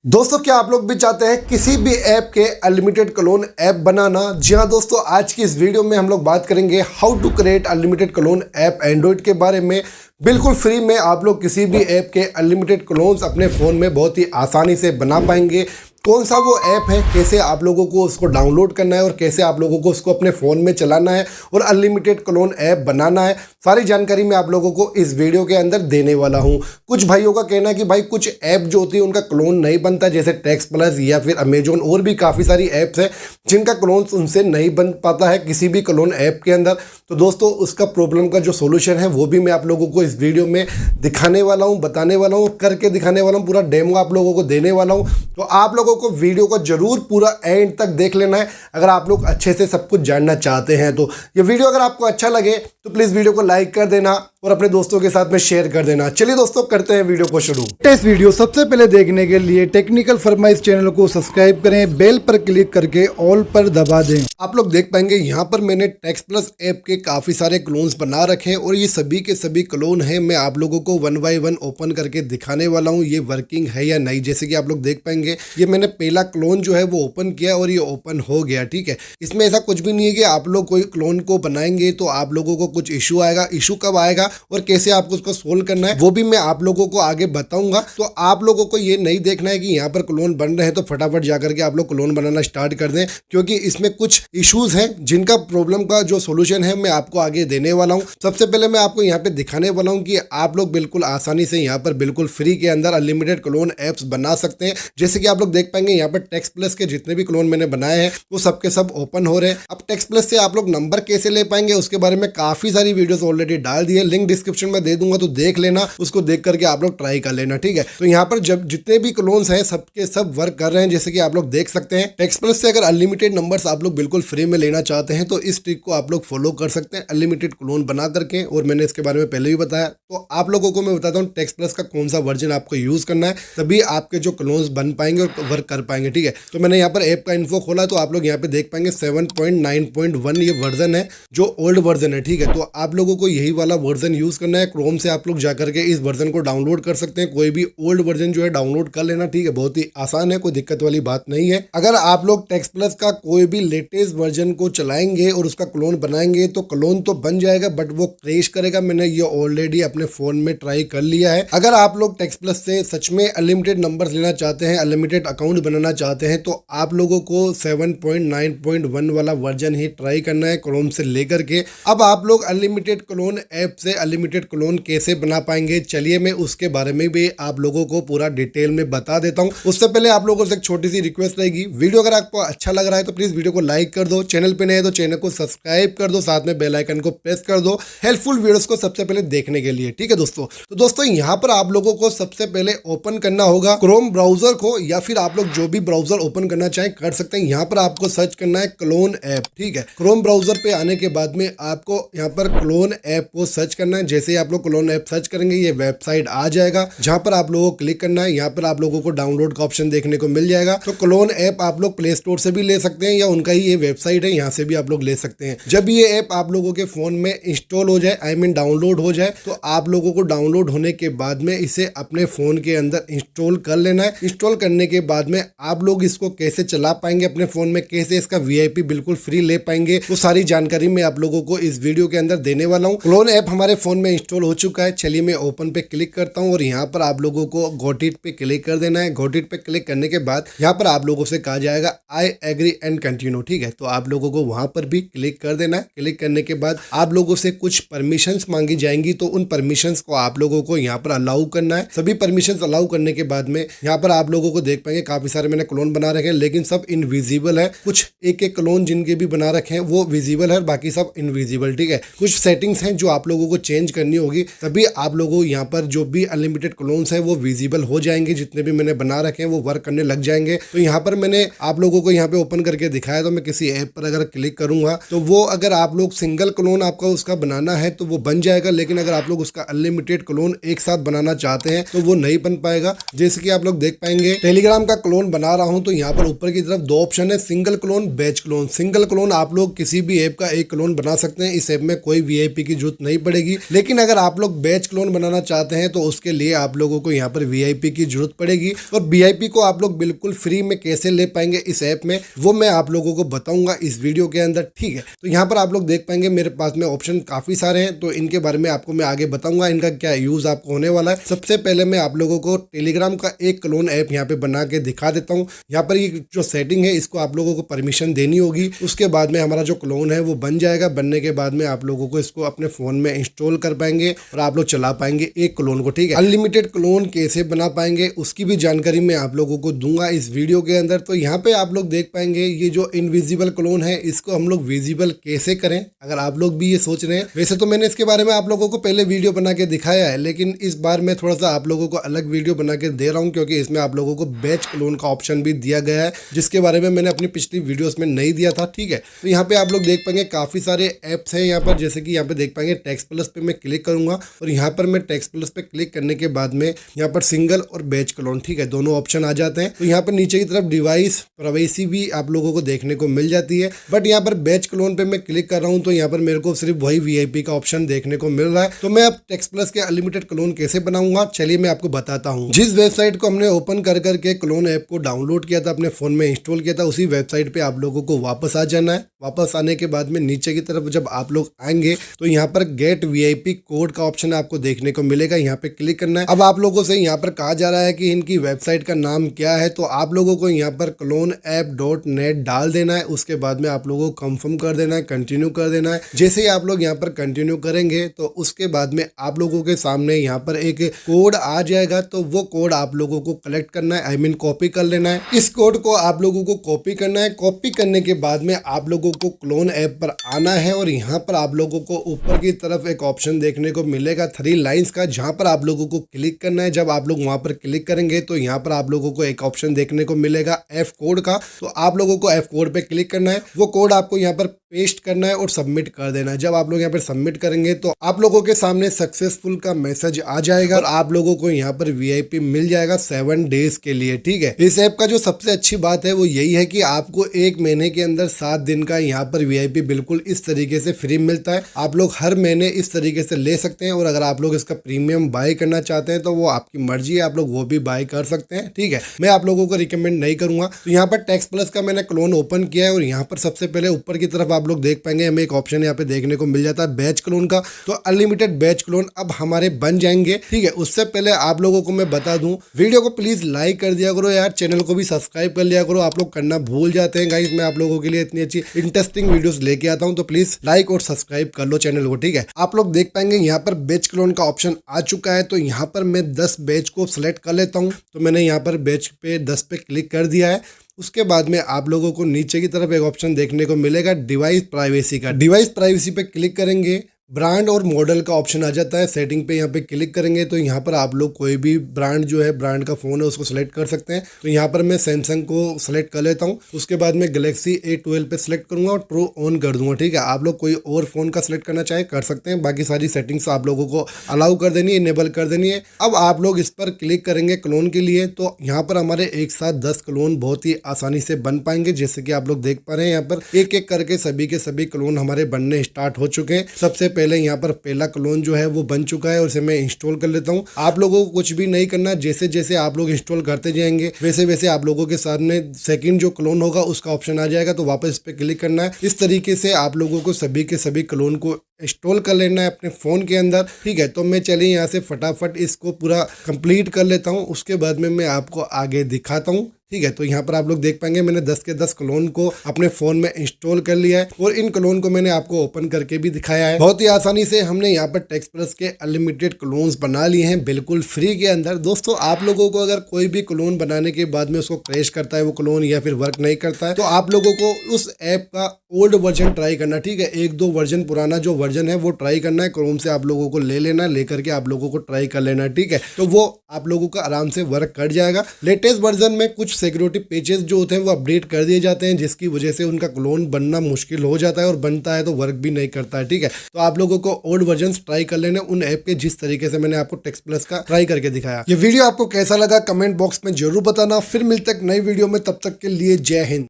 दोस्तों, क्या आप लोग भी चाहते हैं किसी भी ऐप के अनलिमिटेड क्लोन ऐप बनाना? जी हाँ दोस्तों, आज की इस वीडियो में हम लोग बात करेंगे how to create unlimited clone app Android के बारे में। बिल्कुल फ्री में आप लोग किसी भी ऐप के अनलिमिटेड क्लोन्स अपने फ़ोन में बहुत ही आसानी से बना पाएंगे। कौन सा वो ऐप है, कैसे आप लोगों को उसको डाउनलोड करना है और कैसे आप लोगों को उसको अपने फ़ोन में चलाना है और अनलिमिटेड क्लोन ऐप बनाना है, सारी जानकारी मैं आप लोगों को इस वीडियो के अंदर देने वाला हूं। कुछ भाइयों का कहना है कि भाई कुछ ऐप जो होती है उनका क्लोन नहीं बनता, जैसे टैक्स प्लस या फिर अमेजोन और भी काफ़ी सारी ऐप्स हैं जिनका क्लोन उनसे नहीं बन पाता है किसी भी क्लोन ऐप के अंदर। तो दोस्तों, उसका प्रॉब्लम का जो सोल्यूशन है वो भी मैं आप लोगों को इस वीडियो में दिखाने वाला हूँ, बताने वाला हूँ, करके दिखाने वाला हूँ, पूरा डेमो आप लोगों को देने वाला हूँ। तो आप लोगों को वीडियो को जरूर पूरा एंड तक देख लेना है अगर आप लोग अच्छे से सब कुछ जानना चाहते हैं। तो ये वीडियो अगर आपको अच्छा लगे तो प्लीज़ वीडियो को लाइक कर देना और अपने दोस्तों के साथ में शेयर कर देना। चलिए दोस्तों, करते हैं वीडियो को शुरू। इस वीडियो सबसे पहले देखने के लिए टेक्निकल फरमाइश चैनल को सब्सक्राइब करें, बेल पर क्लिक करके ऑल पर दबा दें। आप लोग देख पाएंगे यहाँ पर मैंने टैक्स प्लस ऐप के काफ़ी सारे क्लोन्स बना रखे हैं और ये सभी के सभी क्लोन हैं। मैं आप लोगों को वन बाय वन ओपन करके दिखाने वाला हूँ ये वर्किंग है या नहीं। जैसे कि आप लोग देख पाएंगे ये मैंने पहला क्लोन जो है वो ओपन किया और ये ओपन हो गया। ठीक है, इसमें ऐसा कुछ भी नहीं है कि आप लोग कोई क्लोन को बनाएंगे तो आप लोगों को कुछ इशू आएगा। इशू कब आएगा और कैसे आपको उसको सोल्व करना है वो भी मैं आप लोगों को आगे बताऊंगा। तो आप लोगों को ये नहीं देखना है कि यहाँ पर क्लोन बन रहे हैं तो फटाफट जाकर के आप लोग क्लोन बनाना स्टार्ट कर दें, क्योंकि इसमें कुछ इश्यूज हैं जिनका प्रॉब्लम का जो सोल्यूशन है मैं आपको आगे देने वाला हूँ। सबसे पहले मैं आपको यहाँ पे दिखाने वाला हूँ कि आप लोग बिल्कुल आसानी से यहाँ पर बिल्कुल फ्री के अंदर अनलिमिटेड क्लोन एप्स बना सकते हैं। जैसे कि आप लोग देख पाएंगे यहाँ पर टैक्स प्लस के जितने भी क्लोन मैंने बनाए हैं वो सबके सब ओपन हो रहे हैं। अब टैक्स प्लस से आप लोग नंबर कैसे ले पाएंगे उसके बारे में काफी सारी वीडियोस ऑलरेडी डाल दी है, लिंक डिस्क्रिप्शन में दे दूंगा, तो देख लेना, उसको देख करके आप लोग ट्राई कर लेना। ठीक है, तो यहाँ पर जब जितने भी क्लोन्स हैं सबके सब वर्क कर रहे हैं। जैसे कि आप लोग देख सकते हैं टैक्स प्लस से अगर अनलिमिटेड नंबर्स आप लोग बिल्कुल फ्री में लेना चाहते हैं तो इस ट्रिक को आप लोग फॉलो कर सकते हैं अनलिमिटेड क्लोन बना करके, और मैंने इसके बारे में पहले भी बताया। तो आप लोगों को मैं बताता हूँ टैक्स प्लस का कौन सा वर्जन आपको यूज करना है, तभी आपके जो क्लोन्स बन पाएंगे और वर्क कर पाएंगे। ठीक है, तो मैंने यहाँ पर ऐप का इन्फो खोला तो आप लोग यहाँ पे देख पाएंगे 7.9.1 ये वर्जन है जो ओल्ड वर्जन है। ठीक है, तो आप लोगों को यही वाला वर्जन यूज करना है। क्रोम से आप लोग जाकर के इस वर्जन को डाउनलोड कर सकते हैं, कोई भी ओल्ड वर्जन जो है डाउनलोड कर लेना। ठीक है, बहुत ही आसान है, कोई दिक्कत वाली बात नहीं है। अगर आप लोग टैक्स प्लस का कोई भी लेटेस्ट वर्जन को चलाएंगे और उसका क्लोन बनाएंगे तो क्लोन तो बन जाएगा बट वो क्रैश करेगा। मैंने ये ऑलरेडी अपने फोन में ट्राई कर लिया है। अगर आप लोग टैक्स प्लस से सच में अनलिमिटेड नंबर लेना चाहते हैं, अनलिमिटेड अकाउंट बनाना चाहते हैं तो आप लोगों को 7.9.1 वाला वर्जन ही ट्राई करना है क्रोम से लेकर के। अब आप लोग अनलिमिटेड क्लोन ऐप से अनलिमिटेड क्लोन कैसे बना पाएंगे, चलिए मैं उसके बारे में भी आप लोगों को पूरा डिटेल में बता देता हूं। उससे पहले आप लोगों से एक छोटी सी रिक्वेस्ट रहेगी, वीडियो अगर आपको अच्छा लग रहा है तो प्लीज वीडियो को लाइक कर दो, चैनल पे नए हैं तो चैनल को सब्सक्राइब कर दो, साथ में बेल आइकन को प्रेस कर दो हेल्पफुल वीडियोस को सबसे पहले देखने के लिए। ठीक है दोस्तों, तो दोस्तों यहाँ पर आप लोगों को सबसे पहले ओपन करना होगा क्रोम ब्राउजर को, या फिर आप लोग जो भी ब्राउजर ओपन करना चाहें कर सकते हैं। यहाँ पर आपको सर्च करना है क्लोन ऐप। ठीक है, क्रोम ब्राउजर पे आने के बाद में आपको यहाँ पर क्लोन ऐप को सर्च करना है। जैसे ही आप लोग क्लोन ऐप सर्च करेंगे ये वेबसाइट आ जाएगा जहां पर आप लोगों को क्लिक करना है। यहाँ पर आप लोगों को डाउनलोड का ऑप्शन देखने को मिल जाएगा। तो क्लोन ऐप आप लोग प्ले स्टोर से भी ले सकते हैं या उनका ही ये वेबसाइट है यहाँ से भी आप लोग ले सकते हैं। जब ये ऐप आप लोगों के फोन में इंस्टॉल हो जाए, आई मीन डाउनलोड हो जाए, तो आप लोगों को डाउनलोड होने के बाद में इसे अपने फोन के अंदर इंस्टॉल कर लेना है। इंस्टॉल करने के बाद में आप लोग इसको कैसे चला पाएंगे अपने फोन में, कैसे इसका वीआईपी बिल्कुल फ्री ले पाएंगे, वो सारी जानकारी मैं आप लोगों को इस वीडियो के अंदर देने वाला हूँ। क्लोन ऐप हमारे फोन में इंस्टॉल हो चुका है। चलिए मैं ओपन पे क्लिक करता हूँ और यहाँ पर आप लोगों को गॉट इट पे क्लिक कर देना है। गॉट इट पे क्लिक करने के बाद यहाँ पर आप लोगों से कहा जाएगा आई एग्री एंड कंटिन्यू। ठीक है, तो आप लोगों को वहां पर भी क्लिक कर देना है। क्लिक करने के बाद आप लोगों से कुछ परमिशंस मांगी जाएंगी, तो उन परमिशंस को आप लोगों को यहाँ पर अलाउ करना है। सभी परमिशंस अलाउ करने के बाद में यहाँ पर आप लोगों को देख पाएंगे काफी सारे मैंने क्लोन बना रखे हैं, लेकिन सब इनविजिबल है। कुछ एक एक क्लोन जिनके भी बना रखे हैं वो विजिबल है, बाकी सब इनविजिबल। ठीक है, कुछ सेटिंग्स हैं जो आप लोगों को चेंज करनी होगी, तभी आप लोगों यहाँ पर जो भी अनलिमिटेड क्लोन्स हैं वो विजिबल हो जाएंगे। जितने भी मैंने बना रखे हैं वो वर्क करने लग जाएंगे। तो यहाँ पर मैंने आप लोगों को यहाँ पे ओपन करके दिखाया, तो मैं किसी ऐप पर अगर क्लिक करूंगा तो वो अगर आप लोग सिंगल क्लोन आपका उसका बनाना है तो वो बन जाएगा, लेकिन अगर आप लोग उसका अनलिमिटेड क्लोन एक साथ बनाना चाहते हैं तो वो नहीं बन पाएगा। जैसे कि आप लोग देख पाएंगे टेलीग्राम का क्लोन बना रहा हूं तो यहाँ पर ऊपर की तरफ दो ऑप्शन है, single clone, batch clone. Single clone आप लोग किसी भी ऐप का एक क्लोन बना सकते हैं। इस ऐप में कोई वीआईपी की जरूरत नहीं पड़ेगी। मिलेगी। लेकिन अगर आप लोग बैच क्लोन बनाना चाहते हैं तो उसके लिए आप लोगों को यहाँ पर VIP की जरूरत पड़ेगी, और VIP को आप लोग बिल्कुल फ्री में कैसे ले पाएंगे इस ऐप में वो मैं आप लोगों को बताऊंगा इस वीडियो के अंदर, ठीक है। तो यहाँ पर आप लोग देख पाएंगे मेरे पास में ऑप्शन काफी सारे हैं, तो इनके बारे में आपको मैं आगे बताऊंगा इनका क्या यूज आपको होने वाला है। सबसे पहले मैं आप लोगों को टेलीग्राम का एक क्लोन ऐप यहाँ पे बना के दिखा देता हूँ। यहाँ पर ये जो सेटिंग है इसको आप लोगों को परमिशन देनी होगी, उसके बाद में हमारा जो क्लोन है वो बन जाएगा। बनने के बाद में आप लोगों को इसको अपने फोन में इंस्टॉल कर पाएंगे और आप लोग चला पाएंगे एक क्लोन को, ठीक है। अनलिमिटेड क्लोन कैसे बना पाएंगे उसकी भी जानकारी मैं आप लोगों को दूंगा इस वीडियो के अंदर। तो यहाँ पे आप लोग देख पाएंगे ये जो इनविजिबल क्लोन है इसको हम लोग विजिबल कैसे करें, अगर आप लोग भी ये सोच रहे हैं। वैसे तो मैंने इसके बारे में आप लोगों को पहले वीडियो बना के दिखाया है, लेकिन इस बार मैं थोड़ा सा आप लोगों को अलग वीडियो बना के दे रहा हूँ, क्योंकि इसमें आप लोगों को बैच क्लोन का ऑप्शन भी दिया गया है जिसके बारे में मैंने अपनी पिछली वीडियोस में नहीं दिया था, ठीक है। तो यहाँ पे आप लोग देख पाएंगे काफी सारे एप्स हैं यहाँ पर, जैसे कि यहाँ पे देख पाएंगे टेक्स्ट प्लस पे मैं क्लिक करूंगा और यहाँ पर मैं टेक्स्ट प्लस पे क्लिक करने के बाद में यहाँ पर सिंगल और बैच क्लोन, ठीक है, दोनों ऑप्शन आ जाते हैं। तो यहाँ पर नीचे की तरफ डिवाइस प्राइवेसी भी आप लोगों को देखने को मिल जाती है, बट यहाँ पर बैच क्लोन पे मैं क्लिक कर रहा हूँ तो यहाँ पर मेरे को सिर्फ वही VIP का ऑप्शन देखने को मिल रहा है। तो मैं अब टेक्स्ट प्लस के अनलिमिटेड क्लोन कैसे बनाऊंगा चलिए मैं आपको बताता हूँ। जिस वेबसाइट को हमने ओपन कर करके क्लोन ऐप को डाउनलोड किया था, अपने फोन में इंस्टॉल किया था, उसी वेबसाइट पे आप लोगों को वापस आ जाना है। वापस आने के बाद में नीचे की तरफ जब आप लोग आएंगे तो यहाँ पर गेट VIP कोड का ऑप्शन आपको देखने को मिलेगा, यहाँ पे क्लिक करना है। अब आप लोगों से यहाँ पर कहा जा रहा है कि इनकी वेबसाइट का नाम क्या है, तो आप लोगों को यहाँ पर cloneapp.net डाल देना है। उसके बाद में आप लोगों को कंफर्म कर देना है, कंटिन्यू कर देना है। जैसे ही आप लोग यहाँ पर कंटिन्यू करेंगे तो उसके बाद में आप लोगों के सामने यहाँ पर एक कोड आ जाएगा, तो वो कोड आप लोगों को कलेक्ट करना है, आई मीन कॉपी कर लेना है। इस कोड को आप लोगों को कॉपी करना है। कॉपी करने के बाद में आप लोगों को क्लोन ऐप पर आना है और यहाँ पर आप लोगों को ऊपर की तरफ एक ऑप्शन देखने को मिलेगा 3 लाइंस का, जहाँ पर आप लोगों को क्लिक करना है। जब आप लोग वहां पर क्लिक करेंगे तो यहाँ पर आप लोगों को एक ऑप्शन देखने को मिलेगा F कोड का, तो आप लोगों को F कोड पे क्लिक करना है। वो कोड आपको यहाँ पर पेस्ट करना है और सबमिट कर देना है। जब आप लोग यहाँ पर सबमिट करेंगे तो आप लोगों के सामने सक्सेसफुल का मैसेज आ जाएगा और आप लोगों को यहाँ पर VIP मिल जाएगा 7 डेज के लिए, ठीक है। इस ऐप का जो सबसे अच्छी बात है वो यही है कि आपको 1 महीने के अंदर 7 दिन का यहाँ पर VIP बिल्कुल इस तरीके से फ्री मिलता है। आप लोग हर महीने इस तरीके से ले सकते हैं, और अगर आप लोग इसका प्रीमियम बाय करना चाहते हैं तो वो आपकी मर्जी है, आप लोग वो भी बाय कर सकते हैं, ठीक है। मैं आप लोगों को रिकमेंड नहीं करूंगा। तो यहाँ पर टेक्स्ट प्लस का मैंने क्लोन ओपन किया है और यहाँ पर सबसे पहले ऊपर की तरफ आप लोग देख पाएंगे हमें एक ऑप्शन यहाँ पे देखने को मिल जाता है बैच क्लोन का। तो अनलिमिटेड बैच क्लोन अब हमारे बन जाएंगे, ठीक है। उससे पहले आप लोगों को मैं बता दूं, वीडियो को प्लीज लाइक कर दिया करो यार, चैनल को भी सब्सक्राइब कर लिया करो। आप लोग करना भूल जाते हैं गाइस। मैं आप लोगों के लिए इतनी अच्छी इंटरेस्टिंग वीडियोस लेके आता हूं, तो प्लीज लाइक और सब्सक्राइब कर लो चैनल को, ठीक है। आप लोग देख पाएंगे यहाँ पर बैच क्लोन का ऑप्शन आ चुका है, तो यहाँ पर मैं 10 बैच को सिलेक्ट कर लेता हूँ। तो मैंने यहाँ पर बैच पे 10 पे क्लिक कर दिया है। उसके बाद में आप लोगों को नीचे की तरफ एक ऑप्शन देखने को मिलेगा डिवाइस प्राइवेसी का। डिवाइस प्राइवेसी पे क्लिक करेंगे, ब्रांड और मॉडल का ऑप्शन आ जाता है। सेटिंग पे यहाँ पे क्लिक करेंगे तो यहाँ पर आप लोग कोई भी ब्रांड जो है, ब्रांड का फ़ोन है उसको सेलेक्ट कर सकते हैं। तो यहाँ पर मैं सैमसंग को सेलेक्ट कर लेता हूँ। उसके बाद मैं गैलेक्सी A12 पे सेलेक्ट करूँगा और ट्रू ऑन कर दूंगा, ठीक है। आप लोग कोई और फ़ोन का सेलेक्ट करना चाहे कर सकते हैं, बाकी सारी सेटिंग्स आप लोगों को अलाउ कर देनी है, इनेबल कर देनी है। अब आप लोग इस पर क्लिक करेंगे क्लोन के लिए, तो यहाँ पर हमारे एक साथ 10 क्लोन बहुत ही आसानी से बन पाएंगे। जैसे कि आप लोग देख पा रहे हैं यहाँ पर एक एक करके सभी के सभी क्लोन हमारे बनने स्टार्ट हो चुके हैं। सबसे पहले यहाँ पर पहला क्लोन जो है वो बन चुका है और इसे मैं इंस्टॉल कर लेता हूँ। आप लोगों को कुछ भी नहीं करना, जैसे जैसे आप लोग इंस्टॉल करते जाएंगे वैसे वैसे आप लोगों के सामने सेकंड जो क्लोन होगा उसका ऑप्शन आ जाएगा, तो वापस इस पे क्लिक करना है। इस तरीके से आप लोगों को सभी के सभी क्लोन को इंस्टॉल कर लेना है अपने फ़ोन के अंदर, ठीक है। तो मैं चलिए यहाँ से फटाफट इसको पूरा कंप्लीट कर लेता हूँ, उसके बाद में मैं आपको आगे दिखाता हूँ, ठीक है। तो यहाँ पर आप लोग देख पाएंगे मैंने 10 के 10 क्लोन को अपने फोन में इंस्टॉल कर लिया है और इन क्लोन को मैंने आपको ओपन करके भी दिखाया है। बहुत ही आसानी से हमने यहाँ पर टेक्स्ट प्लस के अनलिमिटेड क्लोन्स बना लिए हैं बिल्कुल फ्री के अंदर। दोस्तों आप लोगों को अगर कोई भी क्लोन बनाने के बाद में उसको क्रैश करता है वो क्लोन या फिर वर्क नहीं करता है, तो आप लोगों को उस ऐप का ओल्ड वर्जन ट्राई करना, ठीक है। 1-2 वर्जन पुराना जो वर्जन है वो ट्राई करना है, क्रोम से आप लोगों को ले लेना, लेकर के आप लोगों को ट्राई कर लेना, ठीक है। तो वो आप लोगों का आराम से वर्क कर जाएगा। लेटेस्ट वर्जन में कुछ सिक्योरिटी पेजेस जो होते हैं वो अपडेट कर दिए जाते हैं, जिसकी वजह से उनका क्लोन बनना मुश्किल हो जाता है और बनता है तो वर्क भी नहीं करता है, ठीक है। तो आप लोगों को ओल्ड वर्जन ट्राई कर लेने उन ऐप के, जिस तरीके से मैंने आपको टेक्स्ट प्लस का ट्राई करके दिखाया। ये वीडियो आपको कैसा लगा कमेंट बॉक्स में जरूर बताना। फिर मिलते हैं नई वीडियो में, तब तक के लिए जय हिंद।